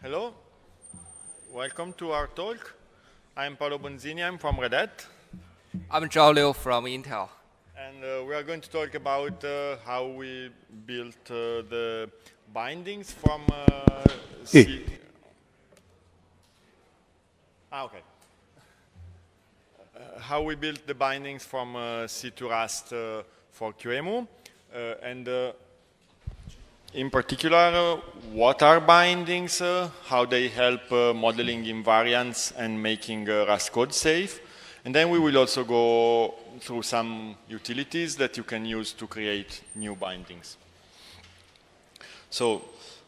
Hello, welcome to our talk. I'm Paolo Bonzini, I'm from Red Hat. I'm Zhao Liu from Intel. And we are going to talk about how we built the bindings from C. Okay. How we built the bindings from C to Rust for QEMU. And in particular, what are bindings, how they help modeling invariants and making Rust code safe. And then we will also go through some utilities that you can use to create new bindings. So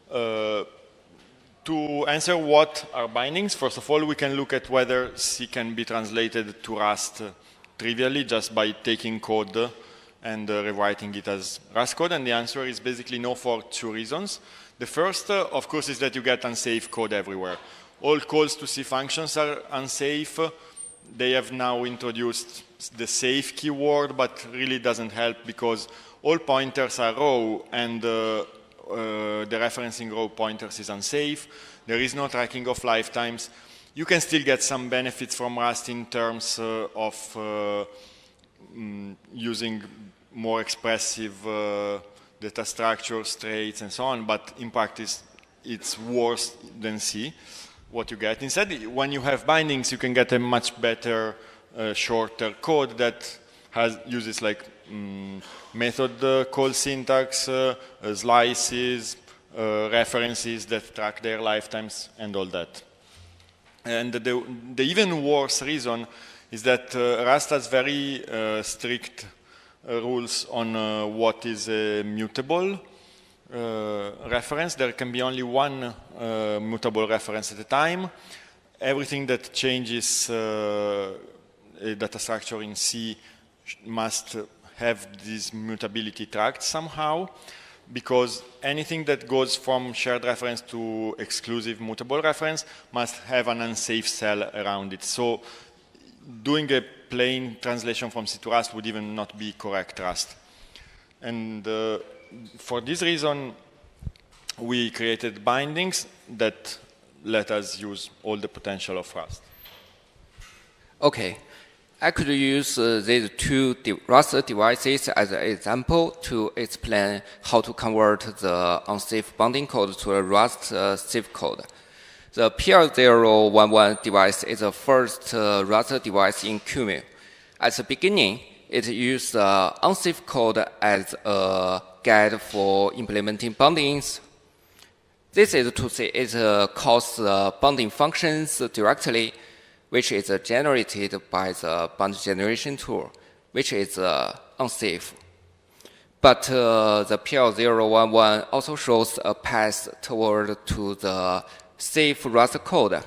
to answer what are bindings, first of all, we can look at whether C can be translated to Rust trivially just by taking code and rewriting it as Rust code, and the answer is basically no for two reasons. The first, of course, is that you get unsafe code everywhere. All calls to C functions are unsafe. They have now introduced the safe keyword, but really doesn't help because all pointers are raw, and the referencing raw pointers is unsafe. There is no tracking of lifetimes. You can still get some benefits from Rust in terms of using more expressive data structures, traits, and so on, but in practice, it's worse than C, what you get. Instead, when you have bindings, you can get a much better, shorter code that uses like method call syntax, slices, references that track their lifetimes, and all that. And the even worse reason is that Rust has very strict rules on what is a mutable reference. There can be only one mutable reference at a time. Everything that changes a data structure in C must have this mutability tracked somehow, because anything that goes from shared reference to exclusive mutable reference must have an unsafe cell around it. So doing a plain translation from C to Rust would even not be correct Rust. And for this reason, we created bindings that let us use all the potential of Rust. Okay, I could use these two Rust devices as an example to explain how to convert the unsafe binding code to a Rust safe code. The PL011 device is the first Rust device in QEMU. At the beginning, it used unsafe code as a guide for implementing bindings. This is to say it calls binding functions directly, which is generated by the bind generation tool, which is unsafe. But the PL011 also shows a path toward to the safe Rust code.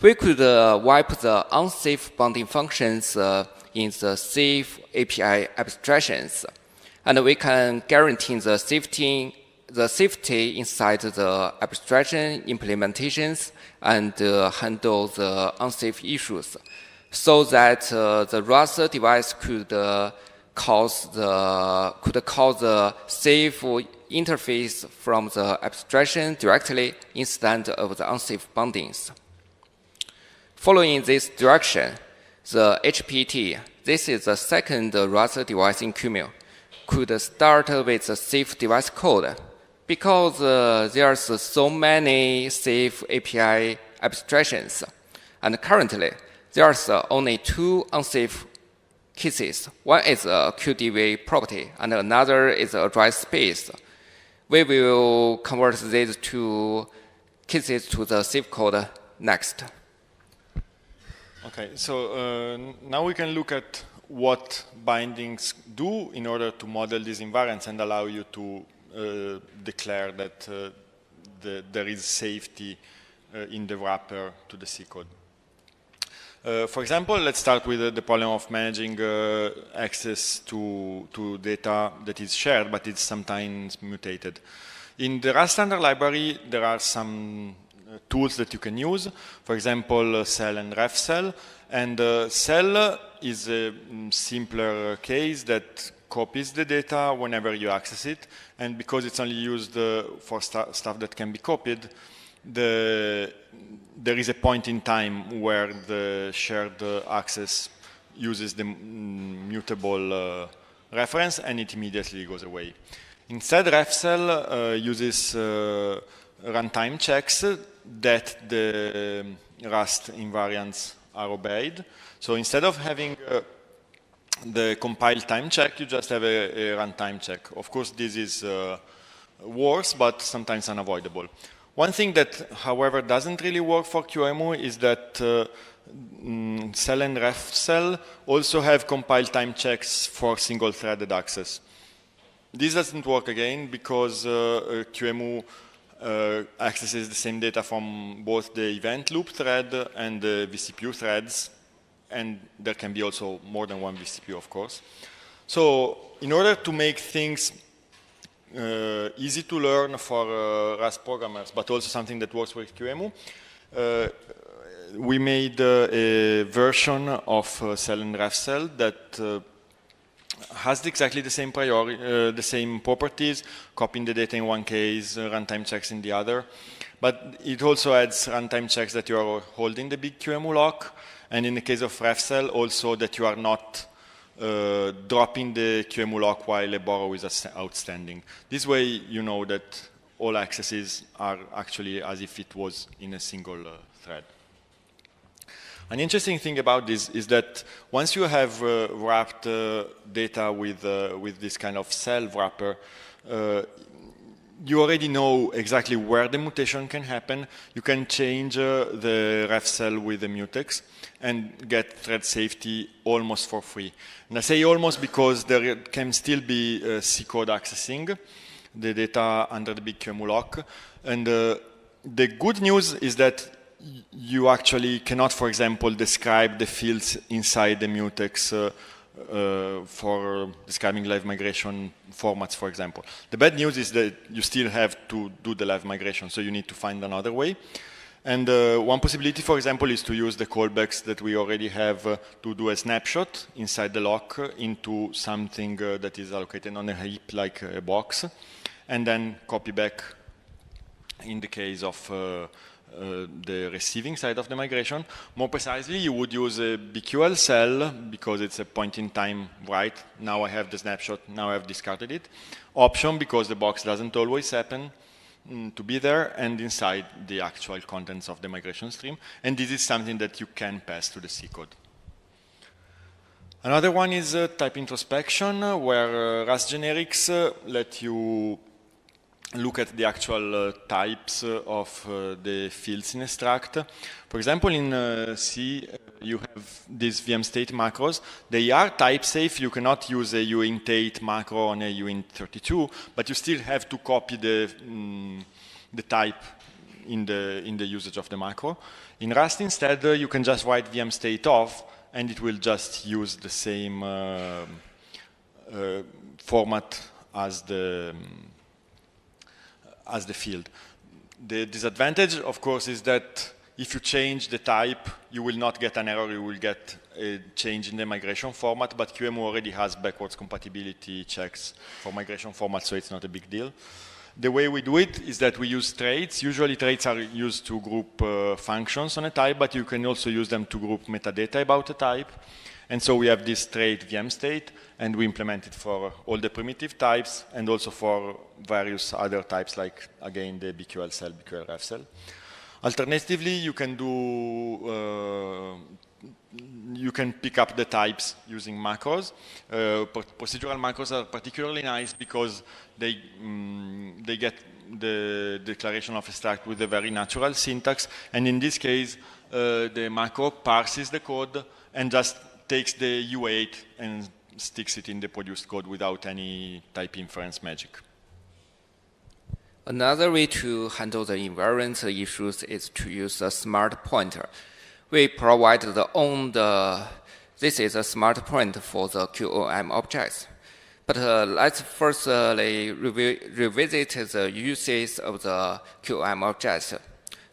We could wipe the unsafe binding functions in the safe API abstractions, and we can guarantee the safety inside the abstraction implementations and handle the unsafe issues, so that the Rust device could call the safe interface from the abstraction directly instead of the unsafe bindings. Following this direction, the HPET, this is the second Rust device in QEMU, could start with the safe device code, because there's so many safe API abstractions, and currently there's only two unsafe cases. One is a QDV property, and another is a address space. We will convert these two cases to the safe code next. Okay, so now we can look at what bindings do in order to model these invariants and allow you to declare that there is safety in the wrapper to the C code. For example, let's start with the problem of managing access to data that is shared, but it's sometimes mutated. In the Rust standard library, there are some tools that you can use. For example, cell and ref cell. And cell is a simpler case that copies the data whenever you access it. And because it's only used for stuff that can be copied, there is a point in time where the shared access uses the mutable reference and it immediately goes away. Instead, refcell uses runtime checks that the Rust invariants are obeyed. So instead of having the compile time check, you just have a runtime check. Of course, this is worse, but sometimes unavoidable. One thing that, however, doesn't really work for QEMU is that cell and refcell also have compile time checks for single-threaded access. This doesn't work again because QEMU accesses the same data from both the event loop thread and the vCPU threads, and there can be also more than one vCPU, of course. So in order to make things easy to learn for Rust programmers, but also something that works with QEMU, we made a version of cell and refcell that has exactly the same the same properties, copying the data in one case, runtime checks in the other. But it also adds runtime checks that you are holding the big QEMU lock, and in the case of refcell, also that you are not dropping the QEMU lock while a borrow is outstanding. This way, you know that all accesses are actually as if it was in a single thread. An interesting thing about this is that once you have wrapped data with this kind of cell wrapper, you already know exactly where the mutation can happen. You can change the refcell with the mutex and get thread safety almost for free. And I say almost because there can still be C code accessing the data under the big QEMU lock. And the good news is that you actually cannot, for example, describe the fields inside the mutex for describing live migration formats, for example. The bad news is that you still have to do the live migration, so you need to find another way. And one possibility, for example, is to use the callbacks that we already have to do a snapshot inside the lock into something that is allocated on a heap, like a box, and then copy back in the case of the receiving side of the migration. More precisely, you would use a BQL cell because it's a point in time write. Now I have the snapshot, now I have discarded it. Option because the box doesn't always happen to be there, and inside the actual contents of the migration stream. And this is something that you can pass to the C code. Another one is type introspection, where Rust generics let you look at the actual types of the fields in a struct. For example, in C, you have these vmstate macros. They are type safe. You cannot use a uint8 macro on a uint32, but you still have to copy the type in the usage of the macro. In Rust, instead, you can just write vmstate off, and it will just use the same format as the field. The disadvantage, of course, is that if you change the type, you will not get an error, you will get a change in the migration format, but QEMU already has backwards compatibility checks for migration formats, so it's not a big deal. The way we do it is that we use traits. Usually traits are used to group functions on a type, but you can also use them to group metadata about a type. And so we have this trait vmstate, and we implement it for all the primitive types and also for various other types, like, again, the BQL cell, BQL ref cell. Alternatively, you can you can pick up the types using macros. Procedural macros are particularly nice because they get the declaration of a struct with a very natural syntax, and in this case, the macro parses the code and just takes the U8 and sticks it in the produced code without any type inference magic. Another way to handle the invariant issues is to use a smart pointer. We provide this is a smart point for the QEMU objects. But let's firstly revisit the uses of the QEMU objects.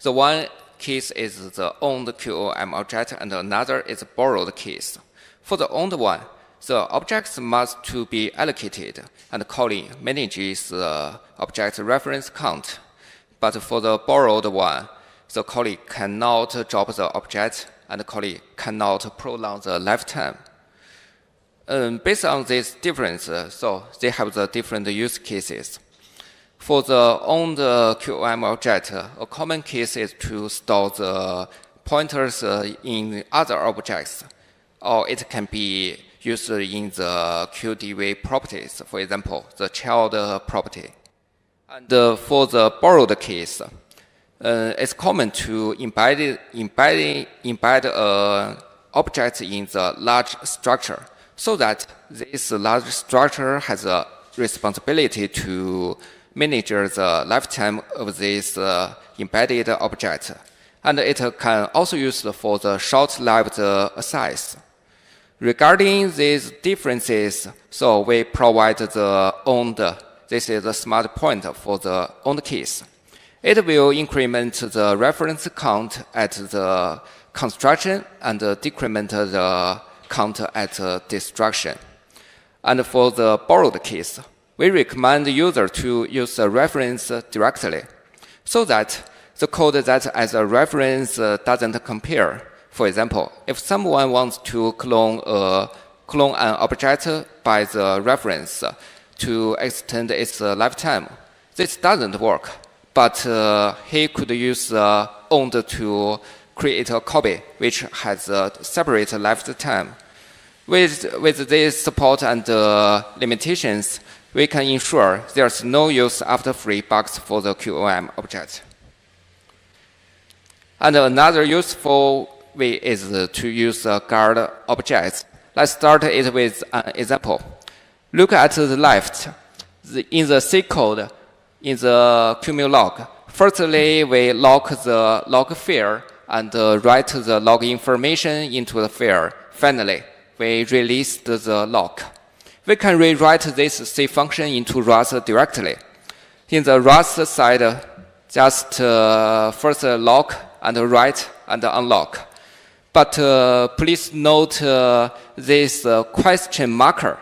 The one case is the owned QEMU object, and another is a borrowed case. For the owned one, the objects must to be allocated, and calling manages the object reference count. But for the borrowed one, the colleague cannot drop the object, and the colleague cannot prolong the lifetime. Based on this difference, so they have the different use cases. For the owned QEMU object, a common case is to store the pointers in other objects, or it can be used in the QDV properties, for example, the child property. And for the borrowed case, it's common to embed objects in the large structure, so that this large structure has a responsibility to manage the lifetime of this embedded object. And it can also use for the short-lived size. Regarding these differences, so we provide the owned, this is the smart point for the owned case. It will increment the reference count at the construction and decrement the count at destruction. And for the borrowed case, we recommend the user to use the reference directly, so that the code that as a reference doesn't compare. For example, if someone wants to clone an object by the reference to extend its lifetime, this doesn't work. But he could use owned to create a copy which has a separate lifetime. With this support and limitations, we can ensure there's no use after free bugs for the QEMU object. And another useful way is to use guard objects. Let's start it with an example. Look at the left. In the C code, in the QEMU log, firstly, we lock the log file and write the log information into the file. Finally, we released the lock. We can rewrite this C function into Rust directly. In the Rust side, just first lock and write and unlock. But please note this question marker.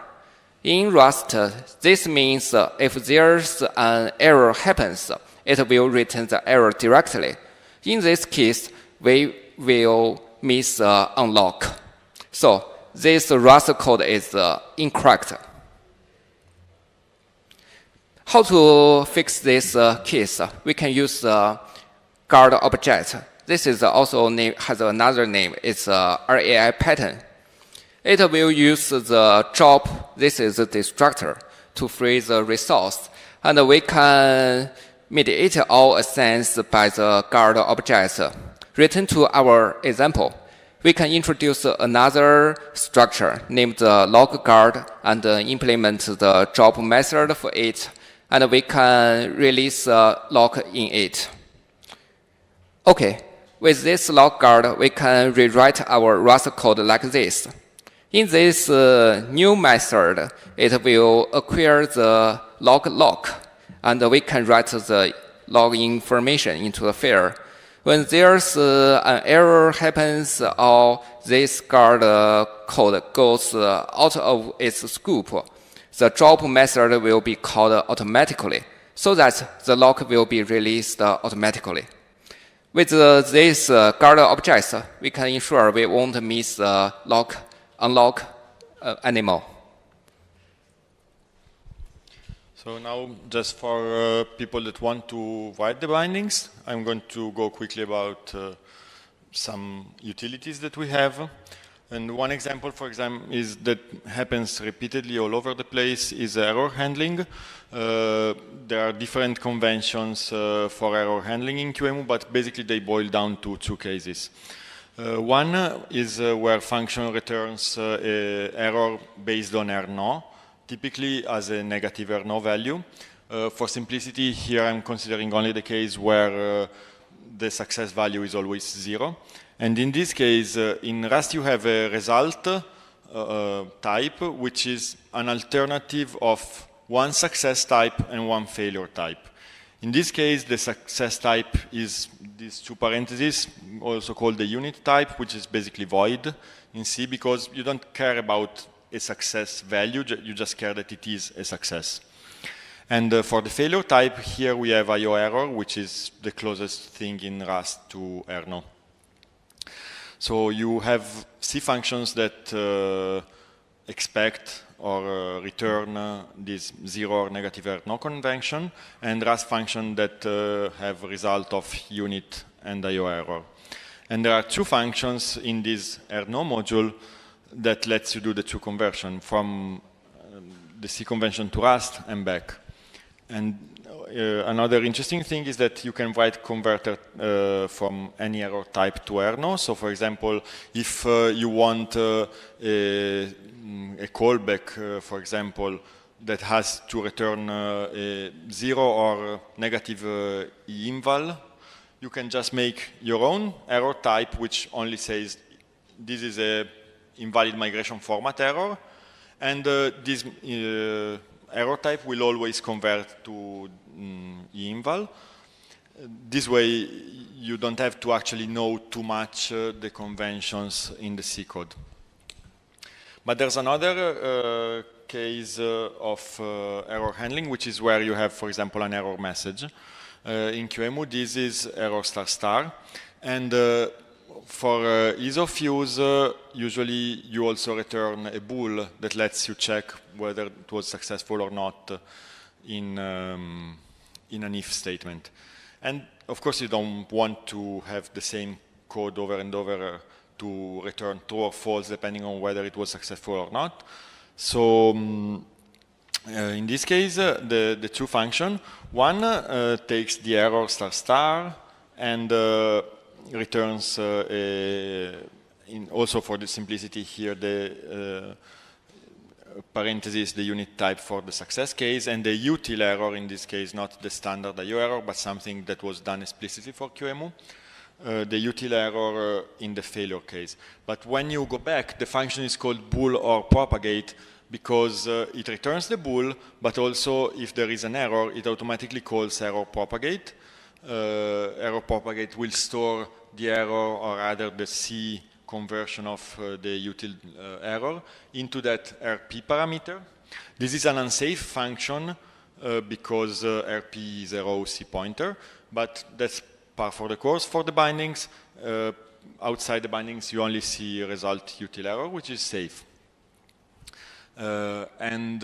In Rust, this means if there's an error happens, it will return the error directly. In this case, we will miss unlock. So this Rust code is incorrect. How to fix this case? We can use guard object. This is also has another name. It's RAI pattern. It will use the job, this is the destructor, to free the resource. And we can mediate all assigns by the guard object. Return to our example. We can introduce another structure named log guard and implement the job method for it. And we can release lock in it. Okay, with this log guard, we can rewrite our Rust code like this. In this new method, it will acquire the log lock, and we can write the log information into the file. When there's an error happens or this guard code goes out of its scope, the drop method will be called automatically, so that the lock will be released automatically. With this guard objects, we can ensure we won't miss lock, unlock anymore. So now, just for people that want to write the bindings, I'm going to go quickly about some utilities that we have. And one example, for example, is that happens repeatedly all over the place is error handling. There are different conventions for error handling in QEMU, but basically they boil down to two cases. One is where function returns error based on R0, typically as a negative R0 value. For simplicity, here I'm considering only the case where the success value is always 0. And in this case, in Rust you have a result type, which is an alternative of one success type and one failure type. In this case, the success type is these two parentheses, also called the unit type, which is basically void in C, because you don't care about a success value, you just care that it is a success. And for the failure type, here we have IO error, which is the closest thing in Rust to errno. So you have C functions that expect or return this zero or negative errno convention, and Rust functions that have result of unit and IO error. And there are two functions in this errno module that lets you do the two conversion from the C convention to Rust and back. And another interesting thing is that you can write converter from any error type to errno. So for example, if you want a callback, for example, that has to return a 0 or negative inval, you can just make your own error type which only says this is a invalid migration format error, and this error type will always convert to inval. This way you don't have to actually know too much the conventions in the C code. But there's another case of error handling, which is where you have, for example, an error message. In QEMU, this is error ***, and for ease of use, usually you also return a bool that lets you check whether it was successful or not in an if statement. And of course, you don't want to have the same code over and over to return true or false depending on whether it was successful or not. So in this case, the two functions, one takes the error ** and returns, also for the simplicity here, the parentheses, the unit type for the success case, and the util error in this case, not the standard IO error, but something that was done explicitly for QEMU. The util error in the failure case. But when you go back, the function is called bool or propagate because it returns the bool, but also if there is an error, it automatically calls error propagate. Error propagate will store the error, or rather the C conversion of the util error into that RP parameter. This is an unsafe function because RP is a raw C pointer, but that's par for the course. For the bindings, outside the bindings, you only see result util error, which is safe. And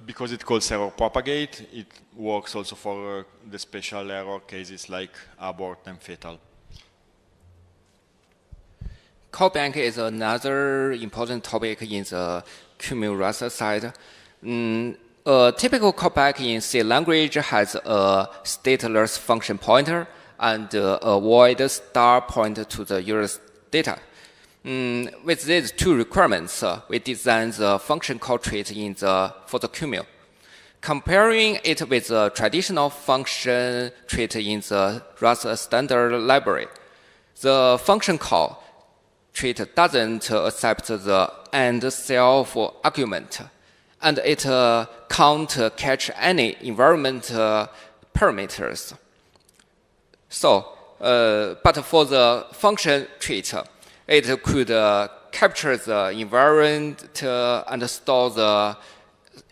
because it calls error propagate, it works also for the special error cases like abort and fatal. Callback is another important topic in the QEMU Rust side. A typical callback in C language has a stateless function pointer and a void star pointer to the user's data. With these two requirements, we designed the function call trait for the QEMU. Comparing it with the traditional function trait in the Rust standard library, the function call trait doesn't accept the AND self argument, and it can't catch any environment parameters. So, but for the function trait, it could capture the environment and store the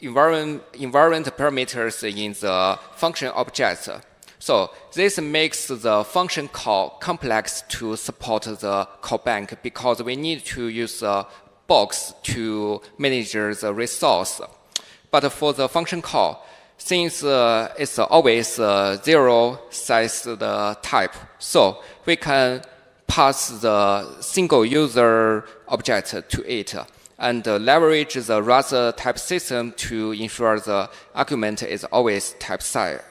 environment parameters in the function objects. So this makes the function call complex to support the callback because we need to use a box to manage the resource. But for the function call, since it's always zero-sized type, so we can pass the single user object to it and leverage the Rust type system to ensure the argument is always type safe.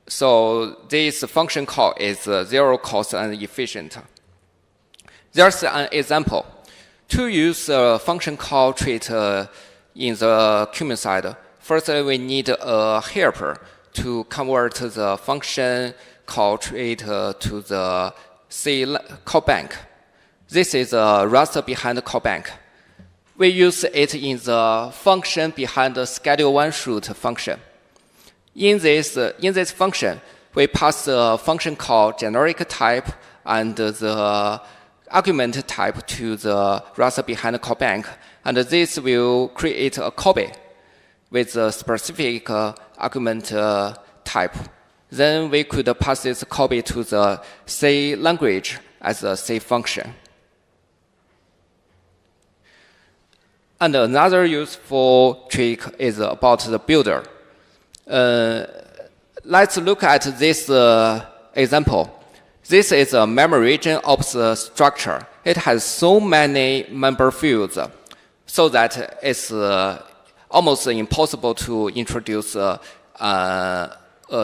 So this function call is zero cost and efficient. There's an example. To use a function call trait in the QEMU side, first we need a helper to convert the function call trait to the C callback. This is a Rust behind callback. We use it in the function behind the schedule one shoot function. In this function, we pass the function call generic type and the argument type to the Rust behind callback, and this will create a callback. with a specific argument type. Then we could pass this copy to the C language as a C function. And another useful trick is about the builder. Let's look at this example. This is a memory region of the structure. It has so many member fields so that it's almost impossible to introduce a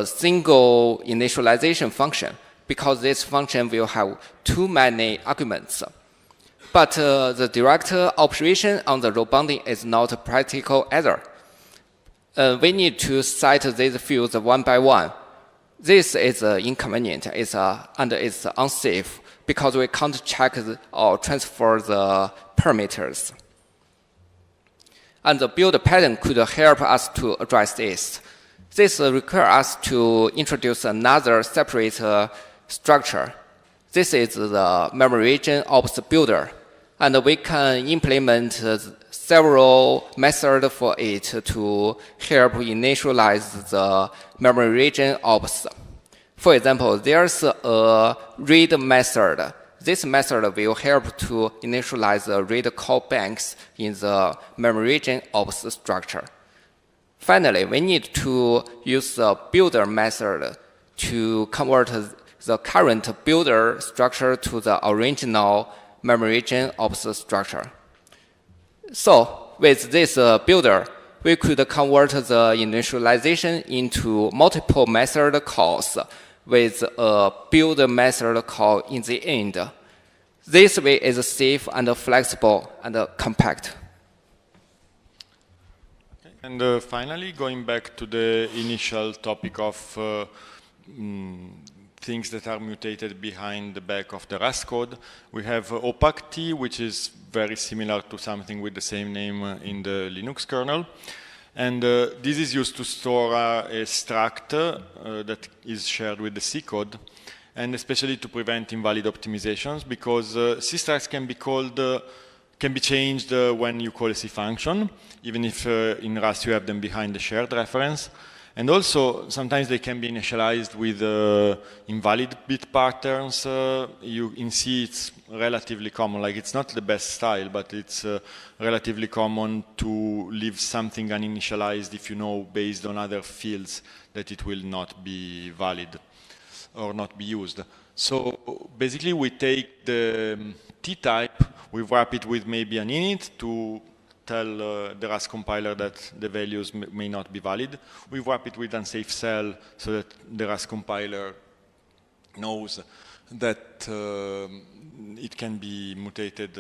single initialization function because this function will have too many arguments. But the direct operation on the row bounding is not practical either. We need to cite these fields one by one. This is inconvenient and it's unsafe because we can't check or transfer the parameters. And the build pattern could help us to address this. This requires us to introduce another separate structure. This is the memory region of the builder. And we can implement several methods for it to help initialize the memory region ops. For example, there's a read method. This method will help to initialize the read call banks in the memory region ops structure. Finally, we need to use the builder method to convert the current builder structure to the original memory region of the structure. So with this builder, we could convert the initialization into multiple method calls with a build method call in the end. This way is safe and flexible and compact. Okay. And finally, going back to the initial topic of things that are mutated behind the back of the Rust code. We have opacity, which is very similar to something with the same name in the Linux kernel. And this is used to store a struct that is shared with the C code, and especially to prevent invalid optimizations, because C structs can be called, can be changed when you call a C function, even if in Rust you have them behind the shared reference. And also, sometimes they can be initialized with invalid bit patterns. In C, it's relatively common. Like, it's not the best style, but it's relatively common to leave something uninitialized if you know, based on other fields, that it will not be valid or not be used. So basically, we take the T-type, we wrap it with maybe an init to tell the Rust compiler that the values may not be valid. We wrap it with unsafe cell so that the Rust compiler knows that it can be mutated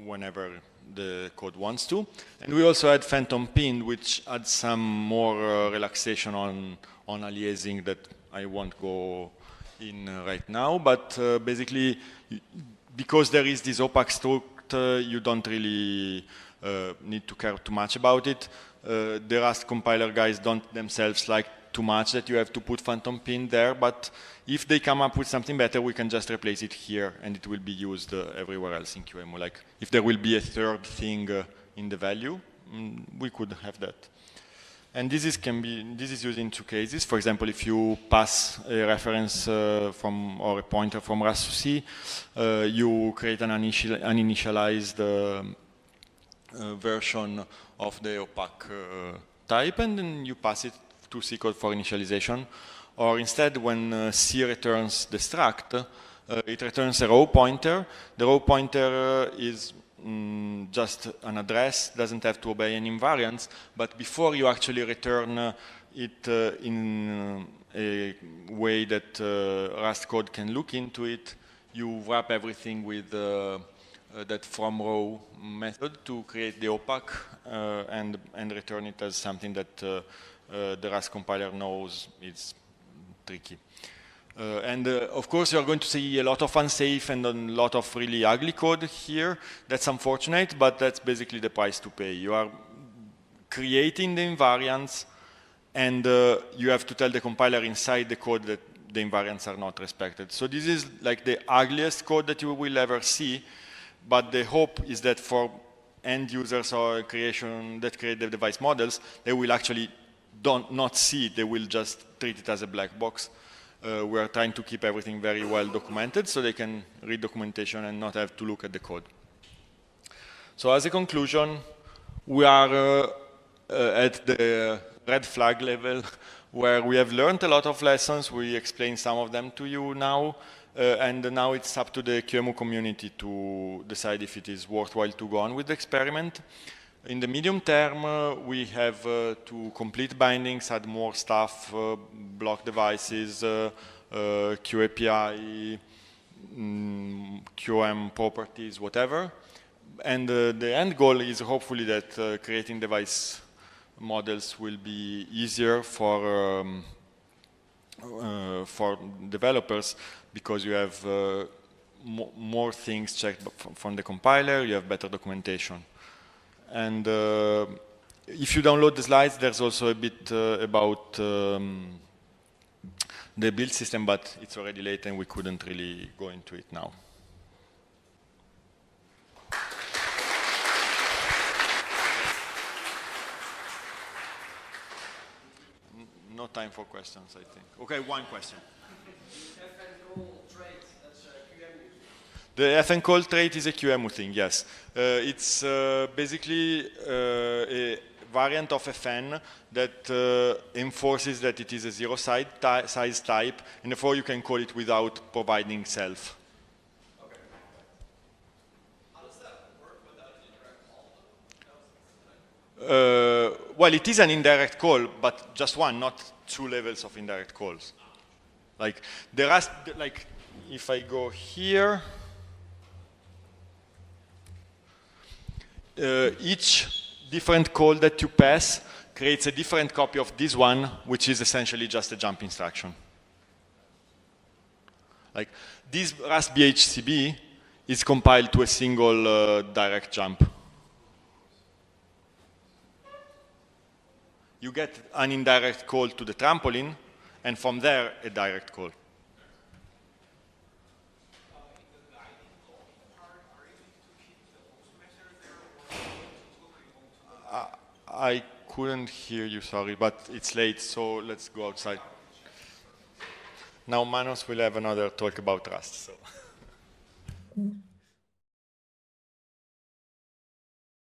whenever the code wants to. And we also add phantom pin, which adds some more relaxation on aliasing that I won't go in right now. But basically, because there is this opaque struct, you don't really need to care too much about it. The Rust compiler guys don't themselves like too much that you have to put phantom pin there, but if they come up with something better, we can just replace it here and it will be used everywhere else in QEMU. Like, if there will be a third thing in the value, we could have that. And this is used in two cases. For example, if you pass a reference or a pointer from Rust to C, you create an uninitialized version of the opaque type, and then you pass it to C code for initialization. Or instead, when C returns the struct, it returns a row pointer. The row pointer is just an address, doesn't have to obey any invariants, but before you actually return it in a way that Rust code can look into it, you wrap everything with that from row method to create the opaque and return it as something that the Rust compiler knows is tricky. Of course, you're going to see a lot of unsafe and a lot of really ugly code here. That's unfortunate, but that's basically the price to pay. You are creating the invariants, and you have to tell the compiler inside the code that the invariants are not respected. So this is like the ugliest code that you will ever see, but the hope is that for end users or create the device models, they will actually not see it, they will just treat it as a black box. We are trying to keep everything very well documented so they can read documentation and not have to look at the code. So as a conclusion, we are at the red flag level where we have learned a lot of lessons. We explained some of them to you now. And now it's up to the QEMU community to decide if it is worthwhile to go on with the experiment. In the medium term, we have to complete bindings, add more stuff, block devices, QAPI, QM properties, whatever. And the end goal is hopefully that creating device models will be easier for developers because you have more things checked from the compiler, you have better documentation. And if you download the slides, there's also a bit about the build system, but it's already late and we couldn't really go into it now. No time for questions, I think. Okay, one question. The FN call trait is a QEMU thing, yes. It's basically a variant of FN that enforces that it is a zero size type, and therefore you can call it without providing self. Okay. How does that work without an indirect call? Well, it is an indirect call, but just one, not 2 levels of indirect calls. Like the rest, like if I go here, each different call that you pass creates a different copy of this one, which is essentially just a jump instruction. Like this Rust BHCB is compiled to a single direct jump. You get an indirect call to the trampoline, and from there, a direct call. I couldn't hear you, sorry, but it's late, so let's go outside. Now Manos will have another talk about Rust. So.